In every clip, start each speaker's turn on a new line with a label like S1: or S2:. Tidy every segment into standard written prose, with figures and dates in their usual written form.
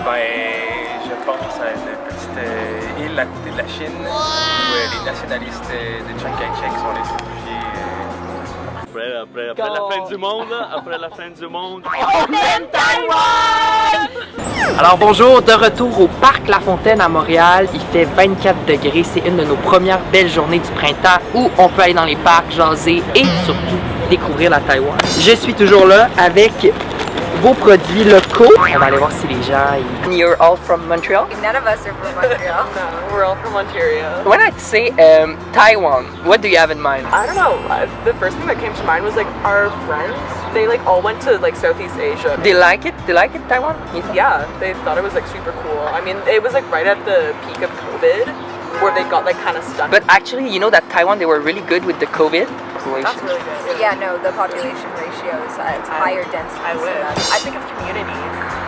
S1: Je pense à une petite île à côté de la Chine où les nationalistes de Chiang Kai-shek sont les réfugiés.
S2: Après la fin du monde, après la fin du monde.
S3: On aime Taïwan!
S4: Alors bonjour, de retour au Parc La Fontaine à Montréal. Il fait 24 degrés, c'est une de nos premières belles journées du printemps où on peut aller dans les parcs, jaser et surtout découvrir la Taïwan. Je suis toujours là avec vos produits locaux. On va aller voir si les gens... You're all from Montreal?
S3: None of us are from Montreal.
S5: No, we're all from Ontario.
S4: When I say Taiwan, what do you have in mind?
S5: I don't know. The first thing that came to mind was like our friends. They like all went to like Southeast Asia.
S4: Do you like it? Do you like it, Taiwan?
S5: Yeah, they thought it was like super cool. I mean, it was like right at the peak of COVID, where they got like kind of stuck.
S4: But actually, you know that Taiwan, they were really good with the COVID.
S5: That's really good.
S3: Yeah, no, the population ratio is it's higher density.
S5: I wish. I think of community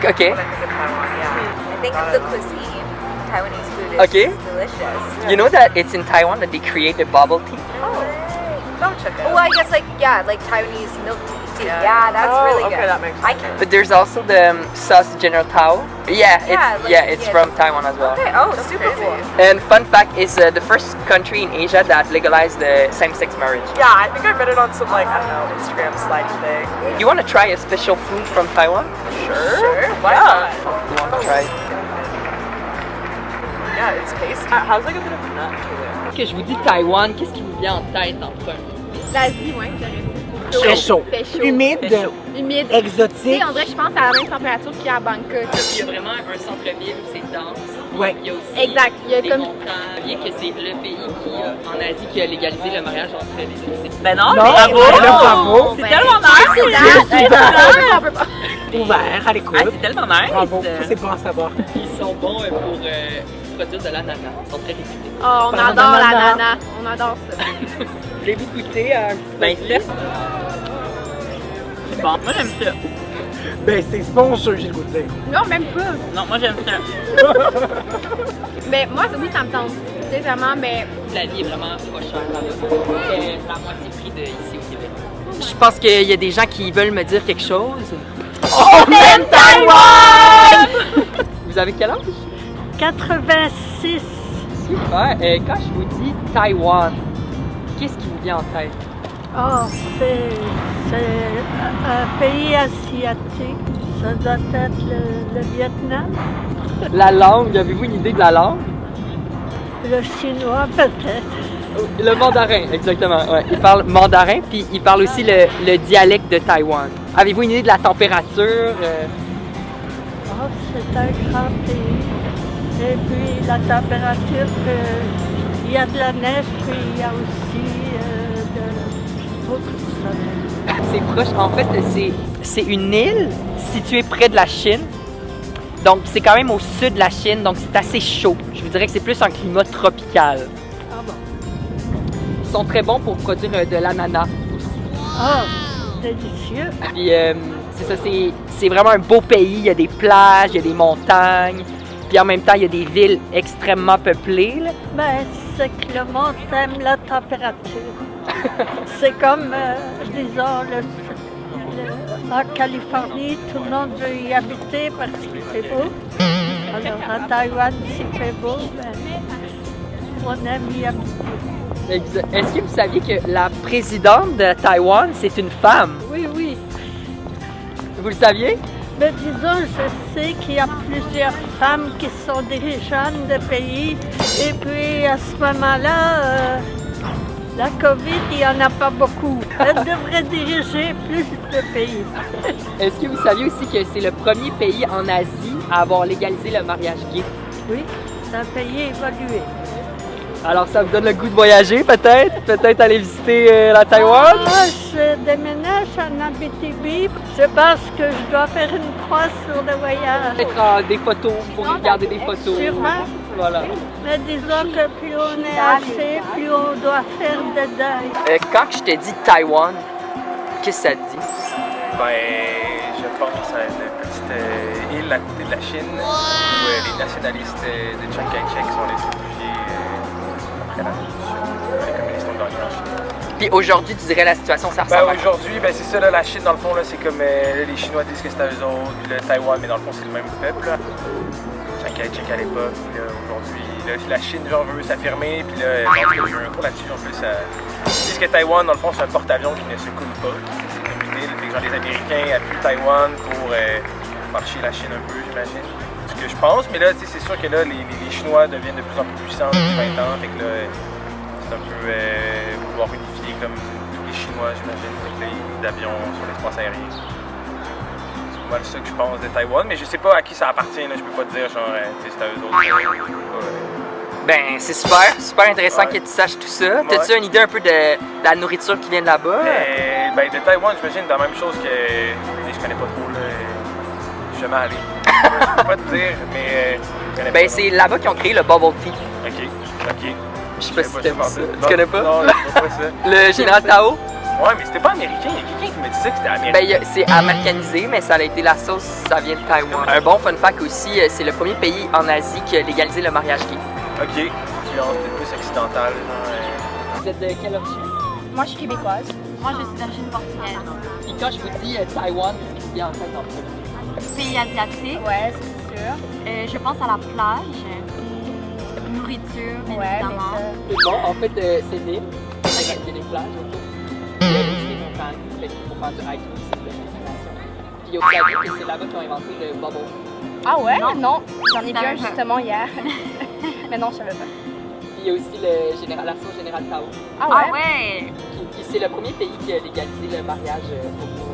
S4: Okay.
S5: when I think of Taiwan. Yeah.
S3: I think of the cuisine. Taiwanese food is
S4: Okay.
S3: delicious.
S4: You know that it's in Taiwan that they create a bubble tea?
S5: Oh, don't check it.
S3: Well, I guess like Taiwanese milk tea. Yeah, that's really good.
S5: Okay, that makes
S3: I
S5: sense.
S3: can.
S4: But there's also the sauce General Tao. Yeah, it's
S3: yeah.
S4: from Taiwan as well.
S3: Okay. Oh,
S5: That's
S3: super
S5: crazy.
S3: cool.
S4: And fun fact is the first country in Asia that legalized the same-sex marriage.
S5: Yeah, I think I read it on some like I don't know Instagram slidey thing.
S4: You want to try a special food from Taiwan?
S5: Sure. Why not?
S4: You want to try?
S5: Yeah, it's tasty. How's like a bit of nut to it?
S4: Que je vous dis Taïwan, qu'est-ce qui vous vient en tête en premier?
S6: L'Asie, ouais, j'aurais dit.
S7: Très chaud.
S6: Fait chaud.
S7: Humide,
S6: Humide.
S7: exotique.
S6: Tu sais, on dirait que je pense à la même température qu'il y a à Bangkok.
S4: Il y a vraiment un centre-ville où c'est dense.
S7: Ouais.
S4: Il y a aussi
S6: Exact. Il y a
S4: des
S6: comme...
S4: montagnes, bien que c'est le pays qui, en Asie qui a légalisé le mariage entre les deux sexes.
S5: Ben non,
S7: Non,
S5: bravo!
S7: ben là, bravo.
S5: C'est tellement nice!
S6: On peut pas.
S7: Ouvert à l'écoute.
S5: C'est tellement nice!
S7: Bravo, ça c'est bon à savoir.
S4: Ils sont bons pour produire de l'ananas. Ils sont très réputés.
S6: Oh, on
S7: Pardon,
S6: adore
S7: l'ananas.
S6: l'ananas. On adore ça.
S4: Voulez-vous goûter un petit
S5: Ben,
S4: peu?
S5: C'est bon. Moi, j'aime ça.
S7: Ben c'est spongieux, j'ai le goût de dire.
S6: Non, même pas.
S5: Non, moi, j'aime ça.
S6: Mais moi, oui, ça me tente. Sincèrement, mais...
S4: La vie est vraiment pas chère là-bas. C'est la moitié prix de ici au Québec. Je pense qu'il y a des gens qui veulent me dire quelque chose.
S7: On aime Taïwan!
S4: Vous avez quel âge?
S7: 86.
S4: Super. Quand je vous dis Taïwan, qu'est-ce qui vous vient en tête?
S8: Oh, c'est un pays asiatique. Ça doit être le Vietnam,
S4: La langue, avez-vous une idée de la langue?
S8: le chinois peut-être.
S4: Le mandarin, exactement. Ouais. Il parle mandarin, puis il parle aussi le dialecte de Taïwan. Avez-vous une idée de la température?
S8: Oh, c'est un grand pays. Et puis la température, il y a de la neige, puis il y a aussi beaucoup de soleil.
S4: C'est proche. En fait, c'est une île située près de la Chine. Donc, c'est quand même au sud de la Chine, donc c'est assez chaud. Je vous dirais que c'est plus un climat tropical.
S8: Ah bon?
S4: Ils sont très bons pour produire de l'ananas.
S8: Oh, délicieux.
S4: Puis, c'est ça, c'est vraiment un beau pays. Il y a des plages, il y a des montagnes. Puis en même temps, il y a des villes extrêmement peuplées, là.
S8: Ben, c'est que le monde aime la température. C'est comme, disons, en Californie, tout le monde veut y habiter parce qu'il fait beau. Alors, à Taïwan, s'il fait beau, ben, on aime y habiter.
S4: Est-ce que vous saviez que la présidente de Taïwan, c'est une femme?
S8: Oui, oui.
S4: Vous le saviez?
S8: Mais disons, je sais qu'il y a plusieurs femmes qui sont dirigeantes de pays. Et puis, à ce moment-là, la COVID, il n'y en a pas beaucoup. Elle devrait diriger plus de pays.
S4: Est-ce que vous saviez aussi que c'est le premier pays en Asie à avoir légalisé le mariage gay?
S8: Oui, c'est un pays évolué.
S4: Alors ça vous donne le goût de voyager peut-être? Peut-être aller visiter la Taïwan?
S8: Moi, je déménage en Abitibi. Je pense que je dois faire une croix sur le voyage.
S4: Peut-être des photos, pour regarder des photos.
S8: Sûrement.
S4: Voilà.
S8: Mais disons que plus on est âgé, plus on doit faire de deuil.
S4: Quand je te dis Taïwan, qu'est-ce que ça te dit?
S1: Je pense à une petite île à côté de la Chine où les nationalistes de Chiang Kai-shek sont les réfugiés après la révolution. Les communistes ont gagné en Chine.
S4: Puis aujourd'hui, tu dirais la situation, ça
S1: Ben,
S4: ressemble à quoi?
S1: aujourd'hui, ben, c'est ça, là, la Chine, dans le fond, là, c'est comme là, les Chinois disent que c'est à eux autres, puis le Taïwan, mais dans le font, c'est le même peuple. Là. Check à l'époque, puis là, aujourd'hui, là, la Chine, genre, veut s'affirmer, puis là, j'ai eu un cours là-dessus, en plus, ils disent que Taïwan, dans le fond, c'est un porte-avions qui ne se coule pas. C'est comme l'idée, là, fait que genre, les Américains appuient Taïwan pour marcher la Chine un peu, j'imagine. Ce que je pense, mais là, tu sais, c'est sûr que là, les Chinois deviennent de plus en plus puissants depuis 20 ans, fait que là, c'est un peu vouloir unifier comme tous les Chinois, j'imagine, avec les avions sur l'espace aérien. C'est pas mal ça que je pense de Taïwan, mais je sais pas à qui ça appartient, là, je peux pas te dire, genre, c'est à eux autres.
S4: Ben, c'est super intéressant
S1: Ouais.
S4: que tu saches tout ça.
S1: Ouais.
S4: T'as-tu une idée un peu de la nourriture qui vient de là-bas?
S1: Ben, de Taïwan, j'imagine, c'est la même chose que. Mais je connais pas trop, là. Je suis jamais allé. Je peux pas te dire, mais. Je connais
S4: Ben,
S1: pas,
S4: c'est là-bas qu'ils ont créé le bubble tea.
S1: Ok.
S4: Je sais pas si
S1: connais
S4: t'as vu
S1: pas
S4: ça.
S1: ça.
S4: Tu connais pas?
S1: Non, je connais pas ça.
S4: Le général Tao?
S1: Ouais, mais c'était pas américain. Il y a quelqu'un qui me disait que c'était américain.
S4: Ben, c'est américanisé, mais ça a été la sauce, ça vient de Taïwan. Un bon fun fact aussi, c'est le premier pays en Asie qui a légalisé le mariage gay.
S1: Ok. Influence peut-être plus occidentale, genre.
S4: Vous êtes de quelle origine?
S6: Moi, je suis québécoise. Moi, je suis d'origine portugaise.
S4: Puis quand je vous dis Taïwan, qu'est-ce qui vient en tête en premier?
S6: Pays asiatique. Ouais, c'est sûr. Je pense à la plage. Nourriture, bien évidemment.
S4: Bon, en fait, c'est une île, avec des plages autour. Il y a aussi des montagnes, fait qu'il faut faire du hiking, c'est de la destination. Puis il y a aussi la ville, c'est là-bas qu'ils ont inventé le bubble.
S6: Ah ouais? Non. J'en ai
S3: vu un
S6: justement hier. Mais non, je savais pas.
S4: Puis il y a aussi la sauce générale Tao.
S6: Ah ouais?
S4: Puis c'est le premier pays qui a légalisé le mariage homo.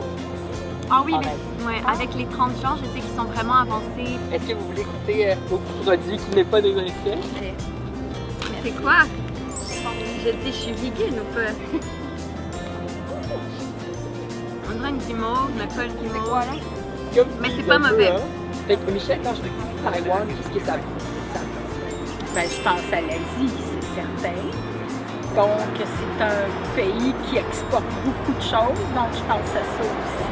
S9: Ah oui,
S4: en
S9: mais
S4: Asie.
S9: ouais, avec les transgenres, je sais qu'ils sont vraiment avancés.
S4: Est-ce que vous voulez goûter au produit qui n'est pas des insectes?
S9: C'est quoi? Je dis, je suis vegan ou pas? On dirait une guimauve, mais pas le guimauve. C'est quoi là? Mais c'est pas mauvais.
S4: Fait que Michel, quand je te dis Taïwan, qu'est-ce que ça veut?
S8: Ben, je pense à l'Asie, c'est certain. Donc, c'est un pays qui exporte beaucoup de choses, donc je pense à ça aussi.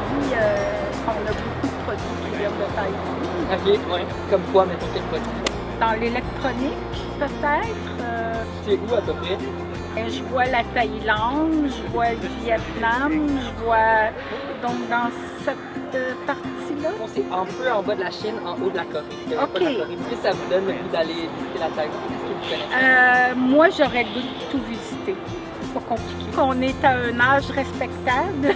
S8: On a beaucoup de produits qui viennent de Taïwan.
S4: Ok, ouais. Comme quoi, mettons quel produit?
S8: Dans l'électronique, peut-être.
S4: C'est où à peu près?
S8: Je vois la Thaïlande, je vois le Vietnam, je vois donc dans cette partie-là.
S4: Bon, c'est un peu en bas de la Chine, en haut de la Corée.
S8: Ok.
S4: Pas de la Corée. Est-ce que ça vous donne le goût d'aller visiter la Taïwan? Est-ce que vous connaissez?
S8: Moi, j'aurais le goût de tout visiter. C'est pas compliqué. On est à un âge respectable.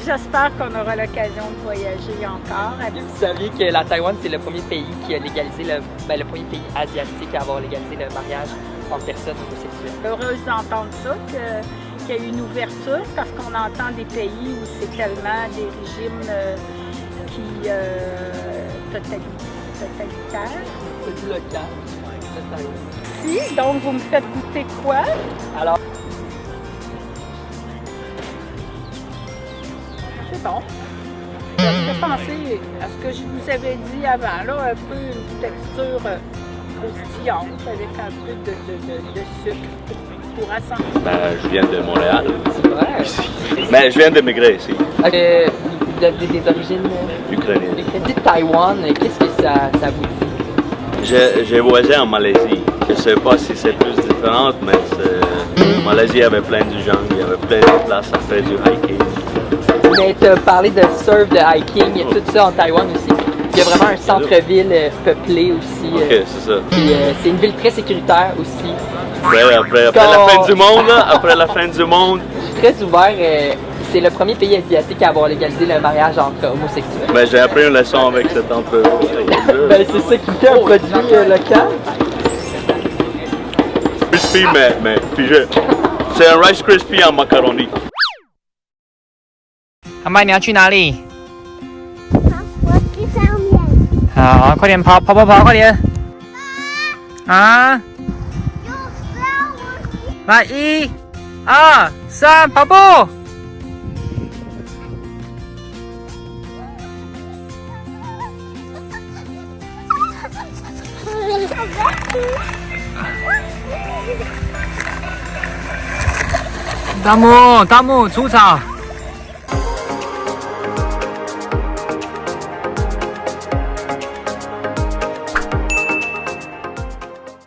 S8: J'espère qu'on aura l'occasion de voyager encore.
S4: Vous saviez que la Taïwan, c'est le premier pays qui a légalisé le premier pays asiatique à avoir légalisé le mariage entre personnes homosexuelles.
S8: Heureuse d'entendre ça, qu'il y a eu une ouverture, parce qu'on entend des pays où c'est tellement des régimes totalitaires.
S4: C'est du local, la Taïwan.
S8: Si, donc vous me faites goûter quoi?
S4: Alors,
S8: c'est bon. Ça me fait penser à ce que je vous avais dit avant, là, un peu une texture croustillante avec un peu de sucre pour assembler.
S2: Je viens de Montréal.
S4: ouais.
S2: Mais je viens de migrer ici,
S4: Vous avez des origines
S2: ukrainienne.
S4: dites Taïwan, qu'est-ce que ça vous dit?
S2: J'ai voyagé en Malaisie. Je sais pas si c'est plus différent, mais en Malaisie, il y avait plein de gens, il y avait plein de places à faire du hiking.
S4: Mais tu as parlé de surf, de hiking, il y a tout ça en Taïwan aussi. Il y a vraiment un centre-ville peuplé aussi.
S2: Ok, c'est ça.
S4: Puis c'est une ville très sécuritaire aussi.
S2: Après la fin du monde, là, après la fin du monde,
S4: Je suis très ouvert. C'est le premier pays asiatique à avoir légalisé le mariage entre homosexuels.
S2: ben, j'ai appris une leçon avec cette entreprise.
S4: Ben, c'est ça qui fait un produit local.
S2: Crispy, mais figé. C'est un Rice Crispy en macaroni.
S10: 阿麦，你要去哪里？
S11: 我去上面。
S10: 好，快点跑，快点！啊！来，1、2、3，跑步！大木出草。